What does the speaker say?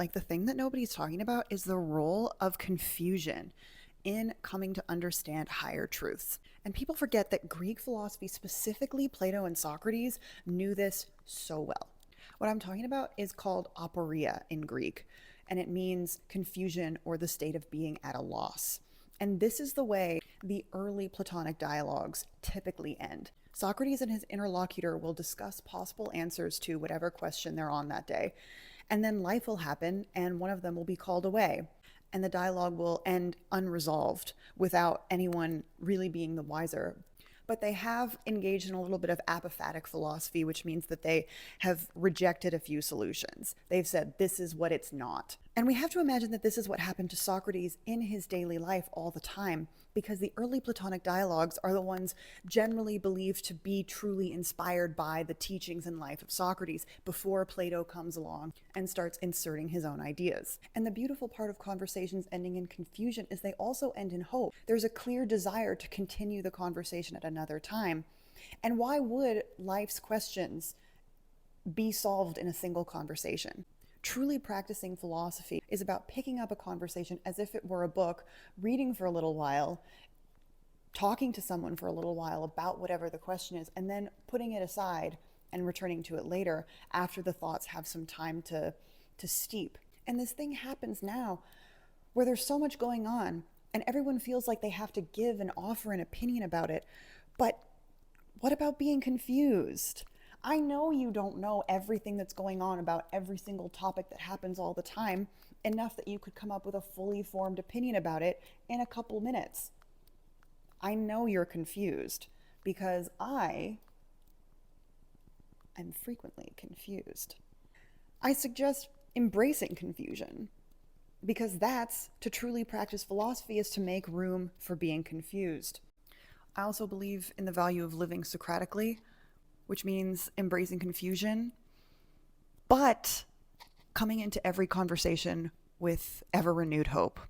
like the thing that nobody's talking about is the role of confusion in coming to understand higher truths. And people forget that Greek philosophy, specifically Plato and Socrates, knew this so well. What I'm talking about is called aporia in Greek, and it means confusion or the state of being at a loss. And this is the way the early Platonic dialogues typically end. Socrates and his interlocutor will discuss possible answers to whatever question they're on that day. And then life will happen, and one of them will be called away. And the dialogue will end unresolved without anyone really being the wiser. But they have engaged in a little bit of apophatic philosophy, which means that they have rejected a few solutions. They've said, this is what it's not. And we have to imagine that this is what happened to Socrates in his daily life all the time, because the early Platonic dialogues are the ones generally believed to be truly inspired by the teachings and life of Socrates before Plato comes along and starts inserting his own ideas. And the beautiful part of conversations ending in confusion is they also end in hope. There's a clear desire to continue the conversation at another time. And why would life's questions be solved in a single conversation? Truly practicing philosophy is about picking up a conversation as if it were a book, reading for a little while, talking to someone for a little while about whatever the question is, and then putting it aside and returning to it later after the thoughts have some time to steep. And this thing happens now where there's so much going on and everyone feels like they have to give and offer an opinion about it. But what about being confused? I know you don't know everything that's going on about every single topic that happens all the time, enough that you could come up with a fully formed opinion about it in a couple minutes. I know you're confused because I am frequently confused. I suggest embracing confusion because that's to truly practice philosophy, is to make room for being confused. I also believe in the value of living Socratically, which means embracing confusion, but coming into every conversation with ever renewed hope.